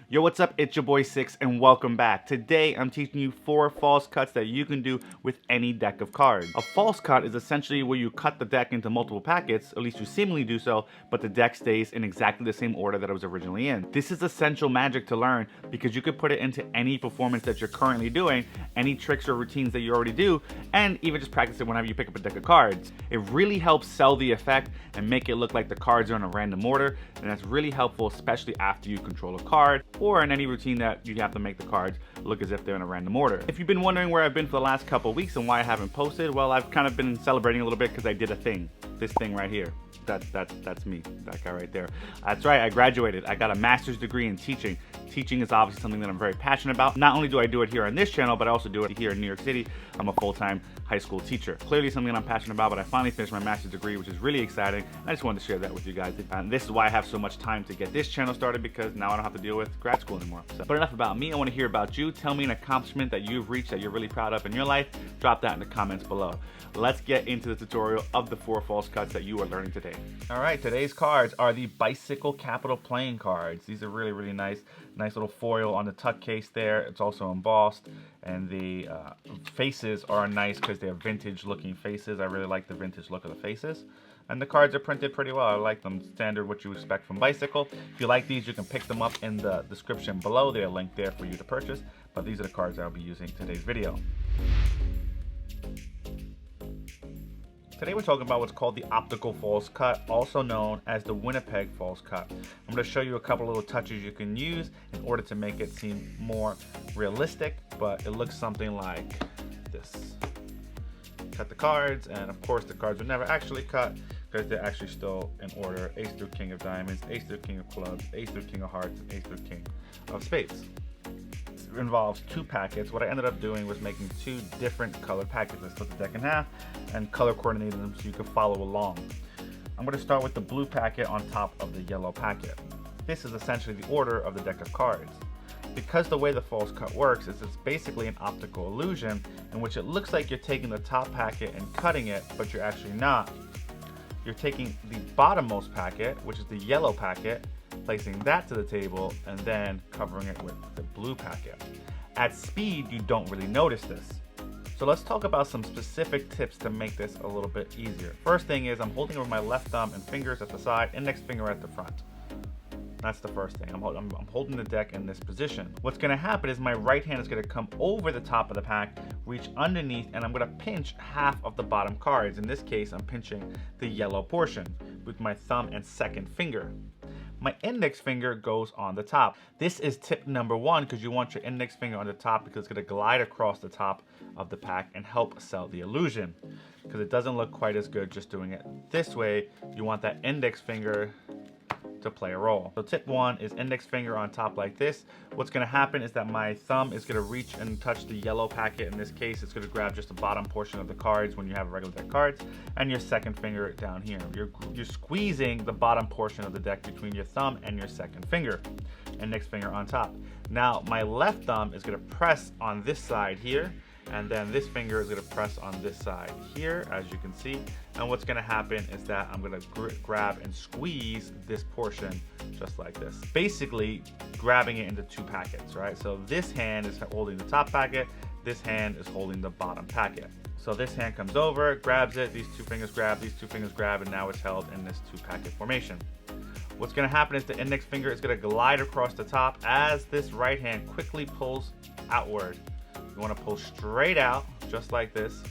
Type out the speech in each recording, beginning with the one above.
Yo, what's up? It's your boy Six and welcome back. Today I'm teaching you 4 false cuts that you can do with any deck of cards. A false cut is essentially where you cut the deck into multiple packets, at least you seemingly do so, but the deck stays in exactly the same order that it was originally in. This is essential magic to learn because you could put it into any performance that you're currently doing, any tricks or routines that you already do, and even just practice it whenever you pick up a deck of cards. It really helps sell the effect and make it look like the cards are in a random order, and that's really helpful, especially after you control a card, or in any routine that you have to make the cards look as if they're in a random order. If you've been wondering where I've been for the last couple of weeks and why I haven't posted, well, I've kind of been celebrating a little bit because I did a thing. This thing right here. That's me, that guy right there. That's right, I graduated. I got a master's degree in teaching. Teaching is obviously something that I'm very passionate about. Not only do I do it here on this channel, but I also do it here in New York City. I'm a full-time high school teacher. Clearly something that I'm passionate about, but I finally finished my master's degree, which is really exciting. I just wanted to share that with you guys. And this is why I have so much time to get this channel started, because now I don't have to deal with grad school anymore. But enough about me, I want to hear about you. Tell me an accomplishment that you've reached that you're really proud of in your life. Drop that in the comments below. Let's get into the tutorial of the 4 false cuts that you are learning today. All right, today's cards are the Bicycle Capital playing cards. These are really, really nice. Nice little foil on the tuck case there. It's also embossed, and the faces are nice because they're vintage looking faces. I really like the vintage look of the faces. And the cards are printed pretty well. I like them. Standard, what you expect from Bicycle. If you like these, you can pick them up in the description below. They're linked there for you to purchase. But these are the cards I'll be using in today's video. Today we're talking about what's called the Optical False Cut, also known as the Winnipeg False Cut. I'm going to show you a couple little touches you can use in order to make it seem more realistic, but it looks something like this. Cut the cards, and of course the cards are never actually cut because they're actually still in order. Ace through King of Diamonds, Ace through King of Clubs, Ace through King of Hearts, and Ace through King of Spades. Involves 2 packets. What I ended up doing was making 2 different color packets. I split the deck in half and color coordinated them so you can follow along. I'm going to start with the blue packet on top of the yellow packet. This is essentially the order of the deck of cards. Because the way the false cut works is it's basically an optical illusion in which it looks like you're taking the top packet and cutting it, but you're actually not. You're taking the bottommost packet, which is the yellow packet, placing that to the table, and then covering it with the blue packet. At speed, you don't really notice this. So let's talk about some specific tips to make this a little bit easier. First thing is I'm holding with my left thumb and fingers at the side, index finger at the front. That's the first thing. I'm holding the deck in this position. What's going to happen is my right hand is going to come over the top of the pack, reach underneath, and I'm going to pinch half of the bottom cards. In this case, I'm pinching the yellow portion with my thumb and second finger. My index finger goes on the top. This is tip number 1 because you want your index finger on the top because it's going to glide across the top of the pack and help sell the illusion. Because it doesn't look quite as good just doing it this way. You want that index finger to play a role. So tip 1 is index finger on top like this. What's going to happen is that my thumb is going to reach and touch the yellow packet. In this case, it's going to grab just the bottom portion of the cards when you have regular deck cards, and your second finger down here. You're squeezing the bottom portion of the deck between your thumb and your second finger. Index finger on top. Now my left thumb is going to press on this side here, and then this finger is going to press on this side here, as you can see. And what's going to happen is that I'm going to grab and squeeze this portion just like this, basically grabbing it into 2 packets, right? So this hand is holding the top packet, this hand is holding the bottom packet. So this hand comes over, grabs it, these 2 fingers grab, these 2 fingers grab, and now it's held in this 2 packet formation. What's going to happen is the index finger is going to glide across the top as this right hand quickly pulls outward. You want to pull straight out, just like this,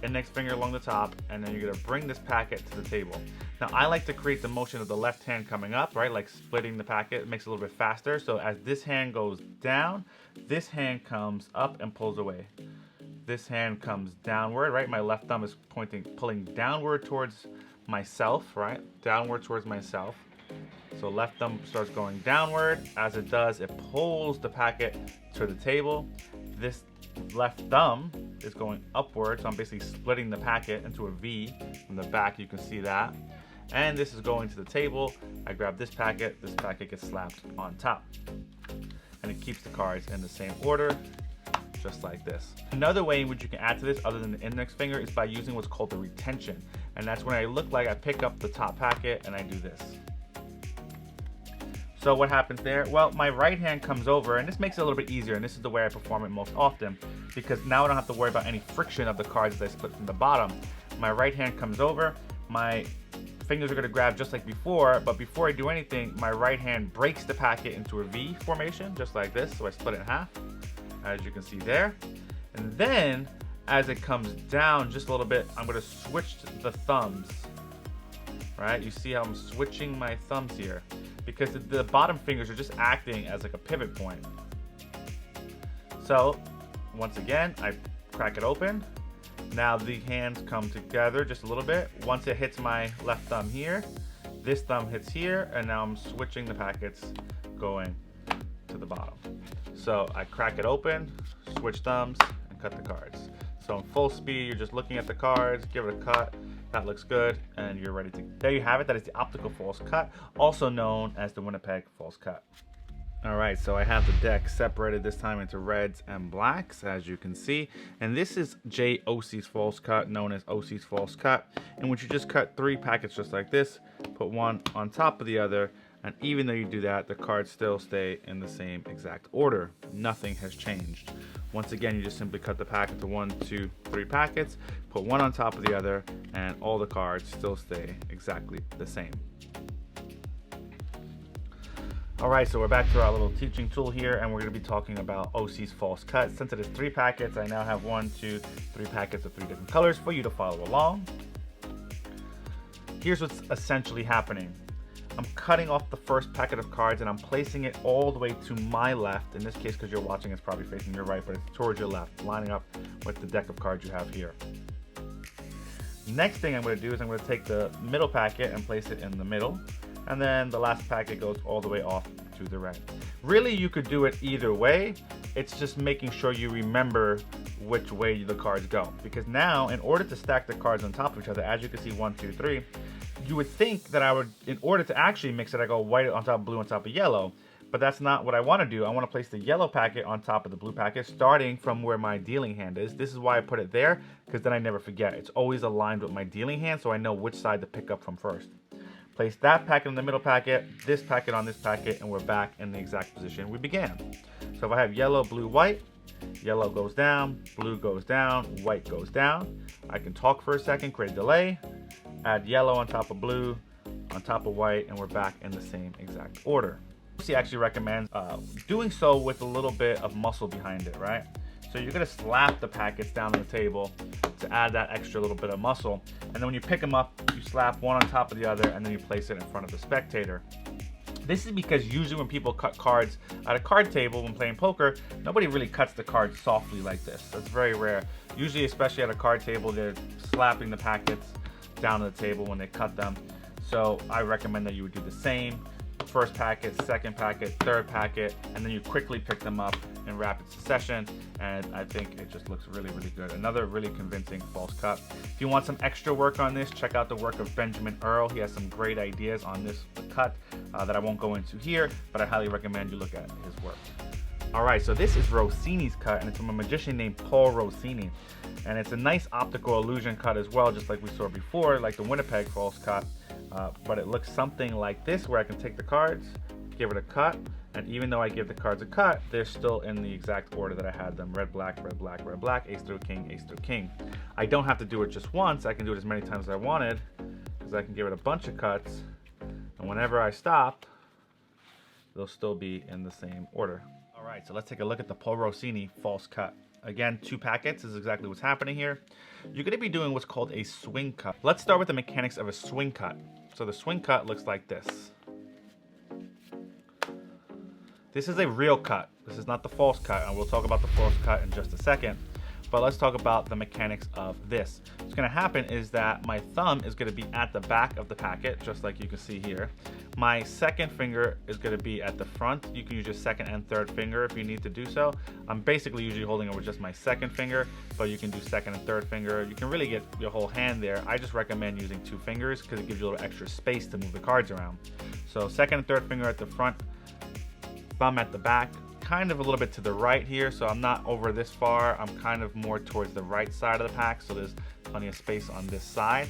index finger along the top, and then you're going to bring this packet to the table. Now, I like to create the motion of the left hand coming up, right, like splitting the packet. It makes it a little bit faster. So as this hand goes down, this hand comes up and pulls away. This hand comes downward, right? My left thumb is pulling downward towards myself, right? Downward towards myself. So left thumb starts going downward. As it does, it pulls the packet to the table. This left thumb is going upward, so I'm basically splitting the packet into a V. From the back, you can see that. And this is going to the table. I grab this packet gets slapped on top. And it keeps the cards in the same order, just like this. Another way in which you can add to this, other than the index finger, is by using what's called the retention. And that's when I look like I pick up the top packet and I do this. So what happens there? Well, my right hand comes over, and this makes it a little bit easier, and this is the way I perform it most often, because now I don't have to worry about any friction of the cards that I split from the bottom. My right hand comes over, my fingers are going to grab just like before, but before I do anything, my right hand breaks the packet into a V formation, just like this, so I split it in half, as you can see there. And then, as it comes down just a little bit, I'm going to switch the thumbs, right? You see how I'm switching my thumbs here, because the bottom fingers are just acting as like a pivot point. So, once again, I crack it open. Now the hands come together just a little bit. Once it hits my left thumb here, this thumb hits here, and now I'm switching the packets going to the bottom. So I crack it open, switch thumbs, and cut the cards. So in full speed, you're just looking at the cards, give it a cut, that looks good, and you're ready to. There you have it, that is the Optical False Cut, also known as the Winnipeg False Cut. Alright, so I have the deck separated this time into reds and blacks, as you can see. And this is Jay Ose's False Cut, known as Ose's False Cut, in which you just cut 3 packets just like this, put one on top of the other, and even though you do that, the cards still stay in the same exact order. Nothing has changed. Once again, you just simply cut the packet to 1, 2, 3 packets, put one on top of the other, and all the cards still stay exactly the same. Alright, so we're back to our little teaching tool here, and we're going to be talking about Ose's False Cut. Since it is 3 packets, I now have 1, 2, 3 packets of 3 different colors for you to follow along. Here's what's essentially happening. I'm cutting off the first packet of cards, and I'm placing it all the way to my left. In this case, because you're watching, it's probably facing your right, but it's towards your left, lining up with the deck of cards you have here. Next thing I'm going to do is I'm going to take the middle packet and place it in the middle. And then the last packet goes all the way off to the right. Really, you could do it either way. It's just making sure you remember which way the cards go. Because now, in order to stack the cards on top of each other, as you can see, 1, 2, 3, you would think that I would, in order to actually mix it, I go white on top of blue on top of yellow. But that's not what I want to do. I want to place the yellow packet on top of the blue packet, starting from where my dealing hand is. This is why I put it there, because then I never forget. It's always aligned with my dealing hand, so I know which side to pick up from first. Place that packet in the middle packet, this packet on this packet, and we're back in the exact position we began. So if I have yellow, blue, white, yellow goes down, blue goes down, white goes down. I can talk for a second, create a delay, add yellow on top of blue, on top of white, and we're back in the same exact order. He actually recommends doing so with a little bit of muscle behind it, right? So you're gonna slap the packets down on the table to add that extra little bit of muscle. And then when you pick them up, you slap one on top of the other, and then you place it in front of the spectator. This is because usually when people cut cards at a card table when playing poker, nobody really cuts the cards softly like this. That's very rare. Usually, especially at a card table, they're slapping the packets down on the table when they cut them. So I recommend that you would do the same. First packet, second packet, third packet, and then you quickly pick them up in rapid succession, and I think it just looks really, really good. Another really convincing false cut. If you want some extra work on this, check out the work of Benjamin Earl. He has some great ideas on this cut that I won't go into here, but I highly recommend you look at his work. Alright, so this is Rosini's cut, and it's from a magician named Paul Rosini. And it's a nice optical illusion cut as well, just like we saw before, like the Winnipeg False Cut. But it looks something like this, where I can take the cards, give it a cut, and even though I give the cards a cut, they're still in the exact order that I had them. Red, black, red, black, red, black, ace through king, ace through king. I don't have to do it just once. I can do it as many times as I wanted, because I can give it a bunch of cuts, and whenever I stop, they'll still be in the same order. Alright, so let's take a look at the Paul Rosini False Cut. Again, 2 packets is exactly what's happening here. You're going to be doing what's called a swing cut. Let's start with the mechanics of a swing cut. So the swing cut looks like this. This is a real cut. This is not the false cut, and we'll talk about the false cut in just a second. But let's talk about the mechanics of this. What's going to happen is that my thumb is going to be at the back of the packet, just like you can see here. My second finger is going to be at the front. You can use your second and third finger if you need to do so. I'm basically usually holding it with just my second finger, but you can do second and third finger. You can really get your whole hand there. I just recommend using 2 fingers because it gives you a little extra space to move the cards around. So second and third finger at the front, thumb at the back, kind of a little bit to the right here, so I'm not over this far. I'm kind of more towards the right side of the pack, so there's plenty of space on this side.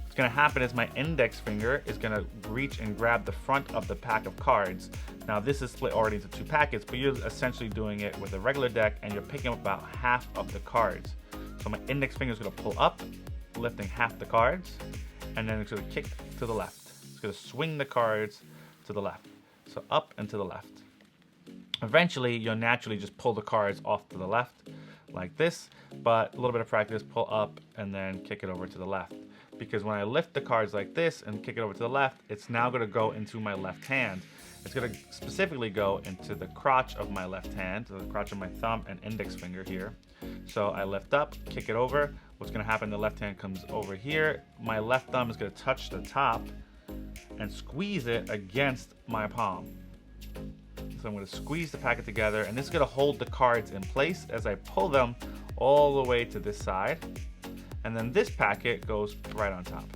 What's going to happen is my index finger is going to reach and grab the front of the pack of cards. Now this is split already into 2 packets, but you're essentially doing it with a regular deck and you're picking up about half of the cards. So my index finger is going to pull up, lifting half the cards, and then it's going to kick to the left. It's going to swing the cards to the left. So up and to the left. Eventually, you'll naturally just pull the cards off to the left like this, but a little bit of practice, pull up and then kick it over to the left. Because when I lift the cards like this and kick it over to the left, it's now going to go into my left hand. It's going to specifically go into the crotch of my left hand, the crotch of my thumb and index finger here. So I lift up, kick it over. What's going to happen, the left hand comes over here. My left thumb is going to touch the top and squeeze it against my palm. So I'm going to squeeze the packet together, and this is going to hold the cards in place as I pull them all the way to this side. And then this packet goes right on top.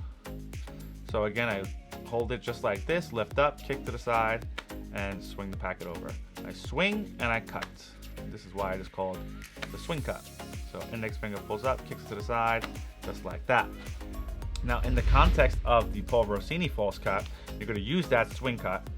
So again, I hold it just like this, lift up, kick to the side, and swing the packet over. I swing and I cut. This is why it is called the swing cut. So index finger pulls up, kicks to the side, just like that. Now in the context of the Paul Rosini False Cut, you're going to use that swing cut,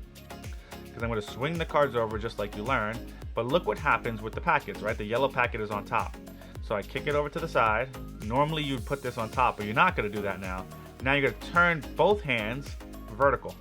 because I'm going to swing the cards over just like you learned. But look what happens with the packets, right? The yellow packet is on top. So I kick it over to the side. Normally you'd put this on top, but you're not going to do that now. Now you're going to turn both hands vertical.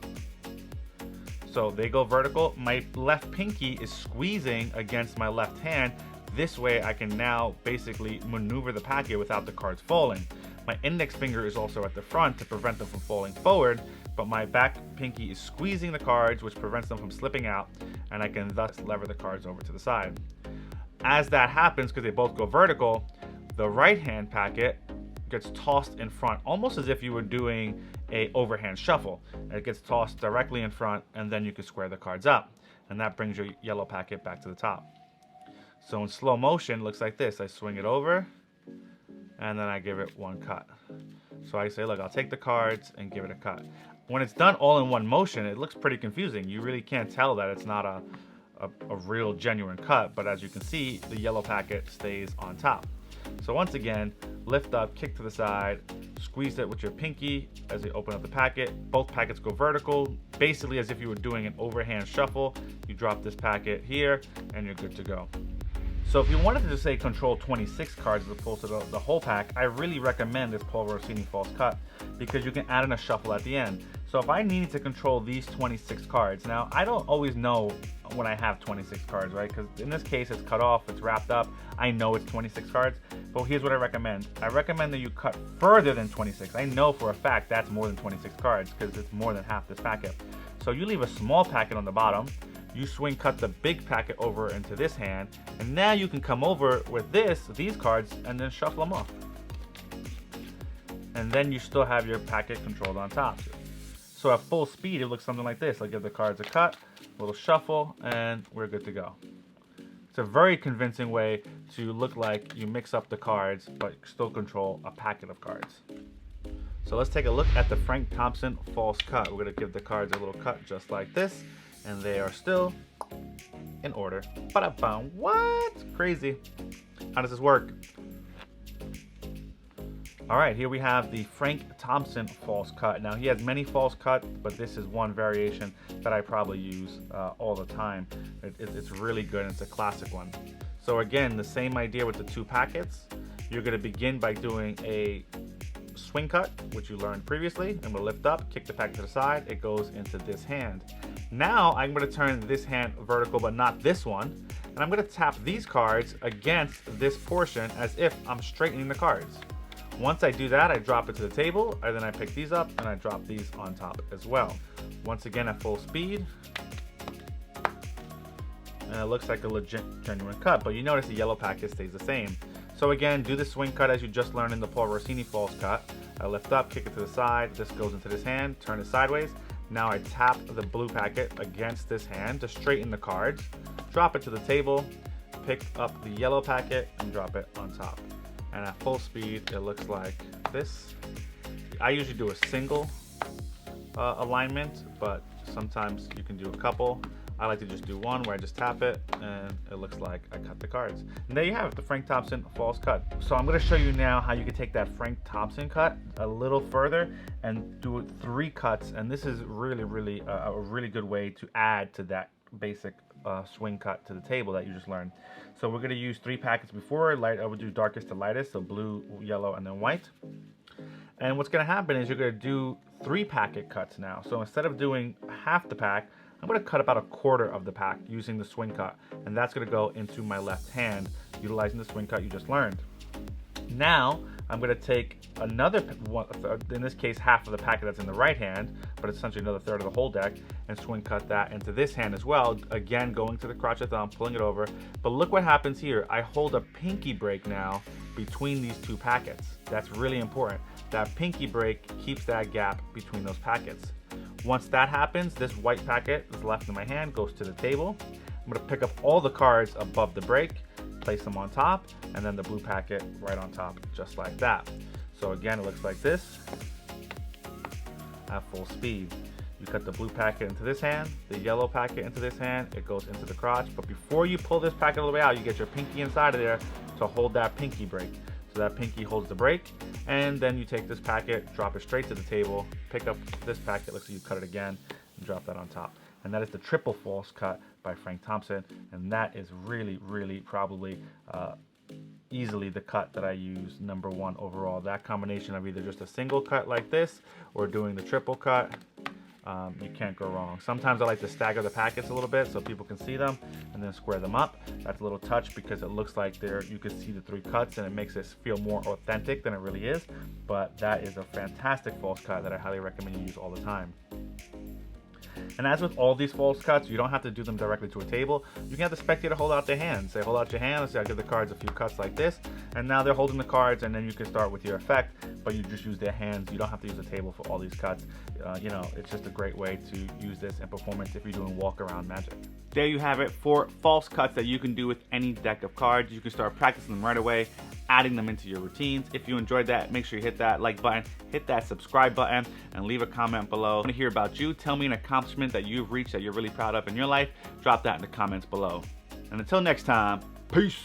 So they go vertical. My left pinky is squeezing against my left hand. This way I can now basically maneuver the packet without the cards falling. My index finger is also at the front to prevent them from falling forward, but my back pinky is squeezing the cards, which prevents them from slipping out, and I can thus lever the cards over to the side. As that happens, because they both go vertical, the right hand packet gets tossed in front, almost as if you were doing a overhand shuffle. It gets tossed directly in front, and then you can square the cards up, and that brings your yellow packet back to the top. So in slow motion, it looks like this. I swing it over, and then I give it one cut. So I say, look, I'll take the cards and give it a cut. When it's done all in one motion, it looks pretty confusing. You really can't tell that it's not a real genuine cut, but as you can see, the yellow packet stays on top. So once again, lift up, kick to the side, squeeze it with your pinky as you open up the packet. Both packets go vertical, basically as if you were doing an overhand shuffle. You drop this packet here, and you're good to go. So if you wanted to just say control 26 cards as opposed to the whole pack, I really recommend this Paul Rosini False Cut, because you can add in a shuffle at the end. So if I needed to control these 26 cards, now I don't always know when I have 26 cards, right? Because in this case, it's cut off, it's wrapped up. I know it's 26 cards, but here's what I recommend. I recommend that you cut further than 26. I know for a fact that's more than 26 cards because it's more than half this packet. So you leave a small packet on the bottom, you swing cut the big packet over into this hand, and now you can come over with these cards, and then shuffle them off. And then you still have your packet controlled on top. So at full speed, it looks something like this. I give the cards a cut, a little shuffle, and we're good to go. It's a very convincing way to look like you mix up the cards, but still control a packet of cards. So let's take a look at the Frank Thompson False Cut. We're going to give the cards a little cut just like this, and they are still in order. Ba-da-bum. What? Crazy. How does this work? All right, here we have the Frank Thompson False Cut. Now, he has many false cuts, but this is one variation that I probably use all the time. It's really good, and it's a classic one. So again, the same idea with the 2 packets. You're going to begin by doing a swing cut, which you learned previously, and we'll lift up, kick the packet to the side. It goes into this hand. Now, I'm going to turn this hand vertical, but not this one. And I'm going to tap these cards against this portion as if I'm straightening the cards. Once I do that, I drop it to the table, and then I pick these up and I drop these on top as well. Once again at full speed. And it looks like a legit, genuine cut, but you notice the yellow packet stays the same. So again, do the swing cut as you just learned in the Paul Rosini False Cut. I lift up, kick it to the side, this goes into this hand, turn it sideways. Now I tap the blue packet against this hand to straighten the cards, drop it to the table, pick up the yellow packet, and drop it on top. And at full speed, it looks like this. I usually do a single alignment, but sometimes you can do a couple. I like to just do one where I just tap it and it looks like I cut the cards. And there you have it, the Frank Thompson false cut. So I'm going to show you now how you can take that Frank Thompson cut a little further and do it 3 cuts. And this is really a really good way to add to that basic swing cut to the table that you just learned. So we're going to use 3 packets before. I would do darkest to lightest, so blue, yellow, and then white. And what's going to happen is you're going to do 3 packet cuts now. So instead of doing half the pack, I'm going to cut about 1/4 of the pack using the swing cut. And that's going to go into my left hand utilizing the swing cut you just learned. Now I'm going to take another one, in this case half of the packet that's in the right hand, but essentially another 1/3 of the whole deck, and swing cut that into this hand as well. Again, going to the crotch of thumb, pulling it over. But look what happens here. I hold a pinky break now between these 2 packets. That's really important. That pinky break keeps that gap between those packets. Once that happens, this white packet is left in my hand, goes to the table. I'm going to pick up all the cards above the break, place them on top, and then the blue packet right on top, just like that. So again, it looks like this at full speed. You cut the blue packet into this hand, the yellow packet into this hand, it goes into the crotch. But before you pull this packet all the way out, you get your pinky inside of there to hold that pinky break. So that pinky holds the break, and then you take this packet, drop it straight to the table, pick up this packet, looks like you cut it again, and drop that on top. And that is the triple false cut by Frank Thompson, and that is really probably easily the cut that I use #1 overall. That combination of either just a single cut like this or doing the triple cut, you can't go wrong. Sometimes I like to stagger the packets a little bit so people can see them and then square them up. That's a little touch because it looks like you can see the 3 cuts and it makes it feel more authentic than it really is. But that is a fantastic false cut that I highly recommend you use all the time. And as with all these false cuts, you don't have to do them directly to a table. You can have the spectator hold out their hand. Say, hold out your hand. Say, I'll give the cards a few cuts like this. And now they're holding the cards, and then you can start with your effect, but you just use their hands. You don't have to use a table for all these cuts. You know, it's just a great way to use this in performance if you're doing walk-around magic. There you have it, 4 false cuts that you can do with any deck of cards. You can start practicing them right away, adding them into your routines. If you enjoyed that, make sure you hit that like button, hit that subscribe button, and leave a comment below. I want to hear about you. Tell me an accomplishment that you've reached that you're really proud of in your life. Drop that in the comments below. And until next time, peace.